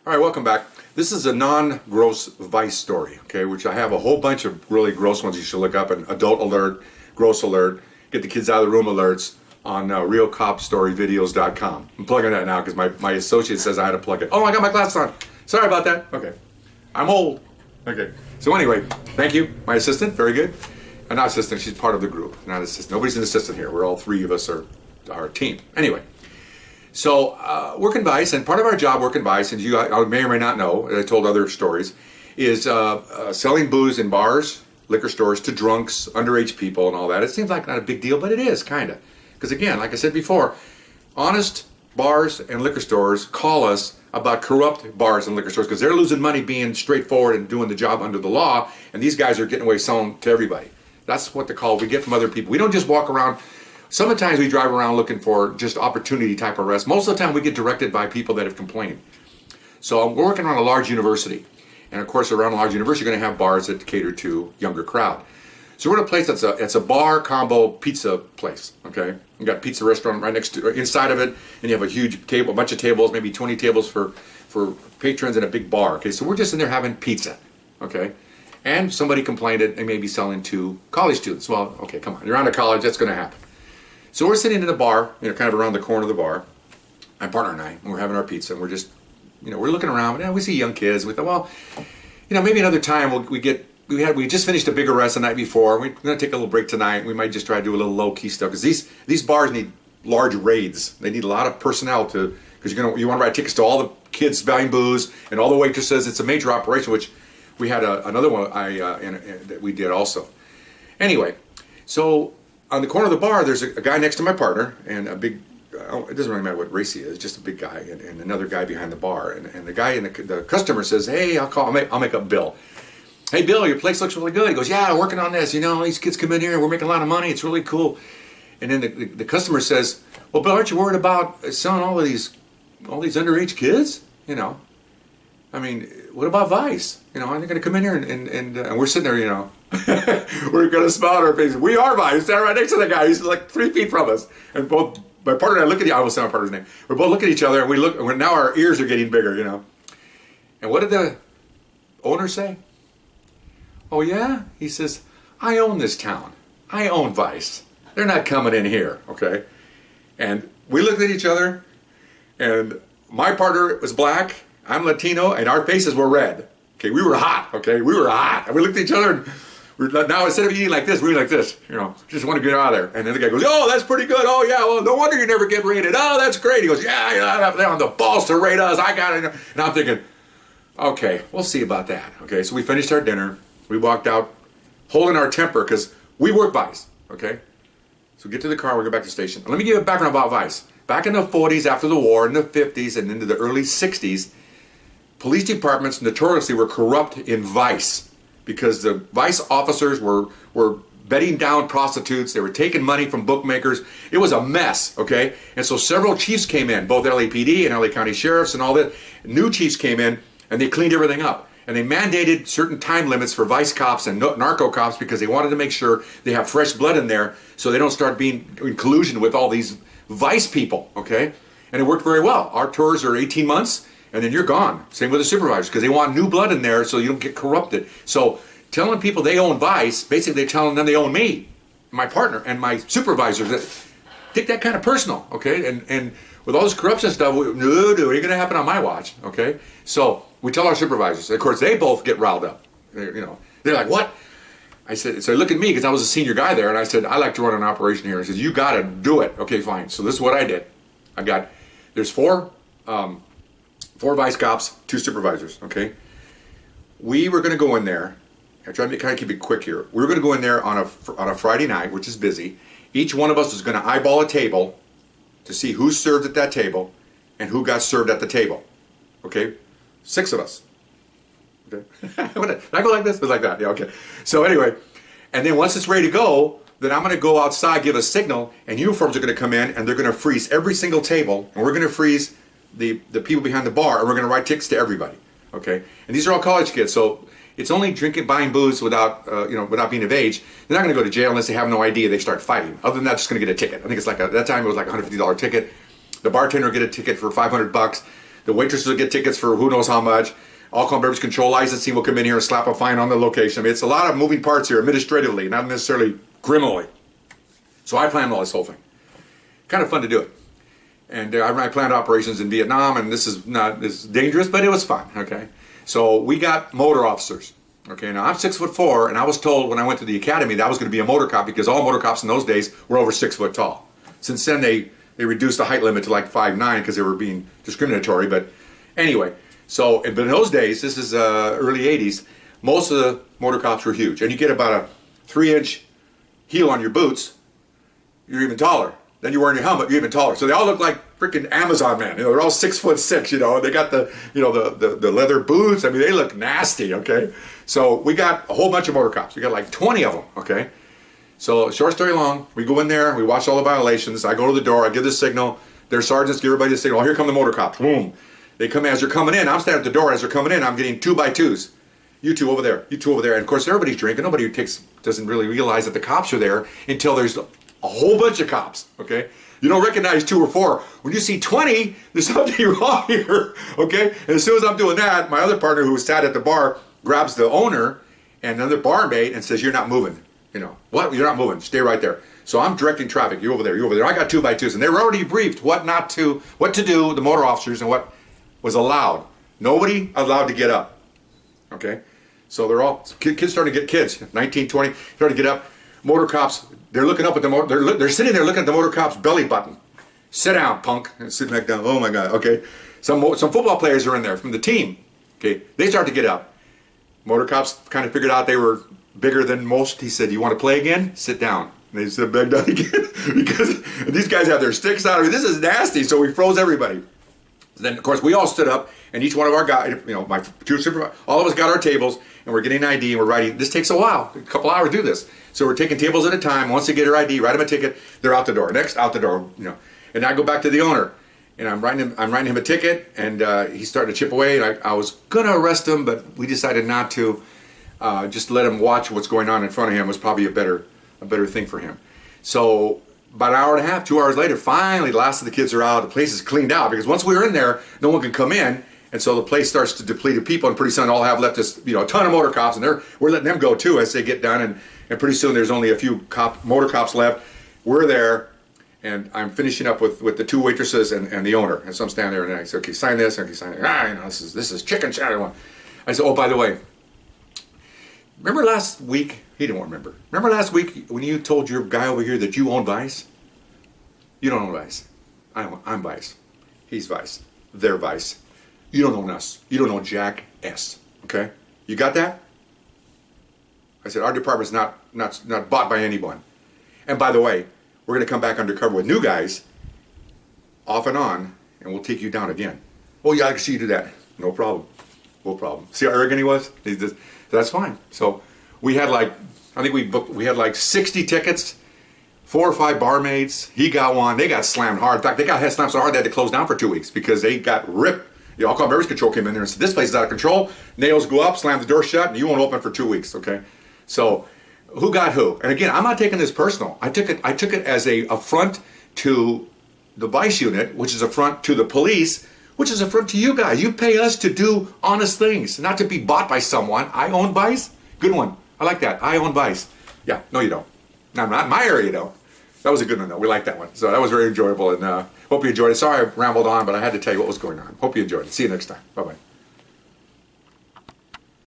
All right, welcome back. This is a non-gross vice story, okay, which I have a whole bunch of really gross ones you should look up, an adult alert, gross alert, get the kids out of the room alerts on realcopstoryvideos.com. I'm plugging that now because my associate says I had to plug it. Oh, I got my glasses on. Sorry about that. Okay. I'm old. Okay. So anyway, thank you. My assistant, very good. Not assistant, she's part of the group. Not assistant. Nobody's an assistant here. We're all three of us are a team. Anyway. So, Working Vice, and part of our job, Working Vice, and you may or may not know, I told other stories, is selling booze in bars, liquor stores to drunks, underage people, and all that. It seems like not a big deal, but it is, kind of. Because again, like I said before, honest bars and liquor stores call us about corrupt bars and liquor stores because they're losing money being straightforward and doing the job under the law, and these guys are getting away selling to everybody. That's what the call we get from other people. We don't just walk around. Sometimes we drive around looking for just opportunity type arrests. Most of the time we get directed by people that have complained. So we're working on a large university. And of course around a large university you're going to have bars that cater to younger crowd. So we're in a place that's a bar combo pizza place, okay? You got a pizza restaurant right next to, inside of it, and you have a huge table, a bunch of tables, maybe 20 tables for patrons and a big bar, okay? So we're just in there having pizza, okay? And somebody complained that they may be selling to college students. Well, okay, come on, you're out of college, that's going to happen. So we're sitting in the bar, kind of around the corner of the bar, my partner and I, and we're having our pizza, and we're just, we're looking around, and we see young kids. We thought, well, maybe another time we just finished a big arrest the night before. We're going to take a little break tonight. We might just try to do a little low-key stuff, because these bars need large raids. They need a lot of personnel because you want to write tickets to all the kids buying booze, and all the waitresses. It's a major operation, which we had another one that we did also. Anyway, so on the corner of the bar, there's a guy next to my partner, and a big, it doesn't really matter what race he is, just a big guy, and another guy behind the bar. And the guy, the customer says, hey, I'll make up Bill. Hey, Bill, your place looks really good. He goes, yeah, working on this. These kids come in here, and we're making a lot of money. It's really cool. And then the customer says, well, Bill, aren't you worried about selling all these underage kids? I mean, what about Vice? Are they going to come in here and we're sitting there, we're going to smile on our faces. We are Vice. Stand right next to the guy. He's like 3 feet from us. And both my partner and I look at I almost said my partner's name. We both look at each other, and now our ears are getting bigger, And what did the owner say? Oh, yeah? He says, I own this town. I own Vice. They're not coming in here, okay? And we looked at each other, and my partner was black, I'm Latino, and our faces were red. Okay, we were hot, okay? We were hot. And we looked at each other, and now instead of eating like this, we're eating like this, just want to get out of there. And then the guy goes, oh, that's pretty good. Oh, yeah, well, no wonder you never get raided. Oh, that's great. He goes, yeah, they have the balls to raid us. I got it. And I'm thinking, okay, we'll see about that. Okay, so we finished our dinner. We walked out holding our temper because we work Vice, okay? So we get to the car, we go back to the station. Let me give you a background about Vice. Back in the 40s, after the war, in the 50s, and into the early 60s, police departments notoriously were corrupt in Vice because the Vice officers were bedding down prostitutes. They were taking money from bookmakers. It was a mess, okay? And so several chiefs came in, both LAPD and LA County sheriffs and all that. New chiefs came in, and they cleaned everything up. And they mandated certain time limits for Vice cops and narco cops because they wanted to make sure they have fresh blood in there so they don't start being in collusion with all these Vice people, okay? And it worked very well. Our tours are 18 months, and then you're gone. Same with the supervisors, because they want new blood in there so you don't get corrupted. So telling people they own Vice, basically they're telling them they own me, my partner, and my supervisors. That take that kind of personal, okay? And with all this corruption stuff, no, it ain't gonna happen on my watch, okay? So we tell our supervisors. Of course, they both get riled up. They're like, what? I said, so look at me, because I was a senior guy there, and I said, I like to run an operation here. I said, you got to do it. Okay, fine. So this is what I did. There's four Vice cops, 2 supervisors, okay? We were going to go in there, I tried to kind of keep it quick here. We were going to go in there on a Friday night, which is busy. Each one of us was going to eyeball a table to see who served at that table and who got served at the table, okay? 6 of us. Okay. Did I go like this? It was like that. Yeah, okay. So anyway, and then once it's ready to go, then I'm going to go outside, give a signal, and uniforms are going to come in, and they're going to freeze every single table, and we're going to freeze the people behind the bar, and we're going to write tickets to everybody. Okay. And these are all college kids, so it's only buying booze without being of age. They're not going to go to jail unless they have no ID. They start fighting. Other than that, just going to get a ticket. I think it's like at that time it was like a $150 ticket. The bartender will get a ticket for $500. The waitresses will get tickets for who knows how much. Alcohol beverage control licensing will come in here and slap a fine on the location. I mean, it's a lot of moving parts here administratively, not necessarily criminally. So I planned all this whole thing. Kind of fun to do it. And I planned operations in Vietnam, and this is not as dangerous, but it was fun, okay? So we got motor officers. Okay, now I'm 6'4", and I was told when I went to the academy that I was going to be a motor cop because all motor cops in those days were over 6 foot tall. Since then, they reduced the height limit to like 5'9" because they were being discriminatory. But anyway, but in those days, this is early 80s, most of the motor cops were huge. And you get about a 3-inch heel on your boots, you're even taller. Then you're wearing your helmet, you're even taller. So they all look like freaking Amazon men. You know, they're all 6'6", you know. They got the leather boots. I mean, they look nasty, okay? So we got a whole bunch of motor cops. We got like 20 of them, okay? So short story long, we go in there, we watch all the violations. I go to the door, I give the signal. Their sergeants give everybody the signal. Oh, here come the motor cops. Boom. They come in as they're coming in. I'm standing at the door as they're coming in. I'm getting 2x2s. You two over there. You two over there. And of course, everybody's drinking. Nobody doesn't really realize that the cops are there until there's a whole bunch of cops, okay? You don't recognize 2 or 4. When you see 20, there's something wrong here, okay? And as soon as I'm doing that, my other partner who sat at the bar grabs the owner and another barmaid and says, "You're not moving." You know, "What? You're not moving. Stay right there." So I'm directing traffic. You over there, you over there. I got 2x2s, and they were already briefed what to do, the motor officers, and what was allowed. Nobody allowed to get up, okay? So they're all, kids starting to get, 19, 20, starting to get up. Motor cops, they're looking up at the motor, they're sitting there looking at the motor cop's belly button. "Sit down, punk." And sitting back down. Oh my God, okay. Some football players are in there from the team. Okay, they start to get up. Motor cops kind of figured out they were bigger than most. He said, "You want to play again? Sit down." And they sit back down again because these guys have their sticks out. I mean, this is nasty. So we froze everybody. Then, of course, we all stood up, and each one of our guys, you know, my 2 supervisors, all of us got our tables, and we're getting ID, and we're writing. This takes a while, a couple hours to do this. So we're taking tables at a time. Once they get their ID, write them a ticket, they're out the door. Next, out the door, you know. And I go back to the owner, and I'm writing him a ticket, and he's starting to chip away. And I was gonna arrest him, but we decided not to. Just let him watch what's going on in front of him was probably a better thing for him. So about an hour and a half, 2 hours later, finally the last of the kids are out. The place is cleaned out because once we were in there, no one can come in, and so the place starts to deplete of people, and pretty soon all have left us, you know, a ton of motor cops, and we're letting them go too as they get done, and pretty soon there's only a few motor cops left. We're there, and I'm finishing up with the 2 waitresses and the owner, and so I'm standing there, and I say, "Okay, sign this," okay, sign that. You know, this is chicken shatter one. I said, "Oh, by the way, remember last week?" He didn't remember. Remember last week when you told your guy over here that you own Vice? You don't own Vice. I'm Vice. He's Vice. They're Vice. You don't own us. You don't own Jack S. Okay? You got that? I said, our department's not bought by anyone. And by the way, we're going to come back undercover with new guys, off and on, and we'll take you down again. "Oh yeah, I can see you do that." No problem. No problem. See how arrogant he was? That's fine. So we had we had like 60 tickets, 4 or 5 barmaids. He got one. They got slammed hard. In fact, they got slammed so hard they had to close down for 2 weeks because they got ripped. The alcohol beverage control came in there and said, "This place is out of control. Nails go up, slam the door shut, and you won't open for 2 weeks." Okay, so who got who? And again, I'm not taking this personal. I took it as a affront to the Vice unit, which is affront to the police, which is affront to you guys. You pay us to do honest things, not to be bought by someone. I own Vice. Good one. I like that. I own Vice. Yeah. No, you don't. No, not in my area, you don't. That was a good one, though. We like that one. So that was very enjoyable, and hope you enjoyed it. Sorry I rambled on, but I had to tell you what was going on. Hope you enjoyed it. See you next time. Bye-bye.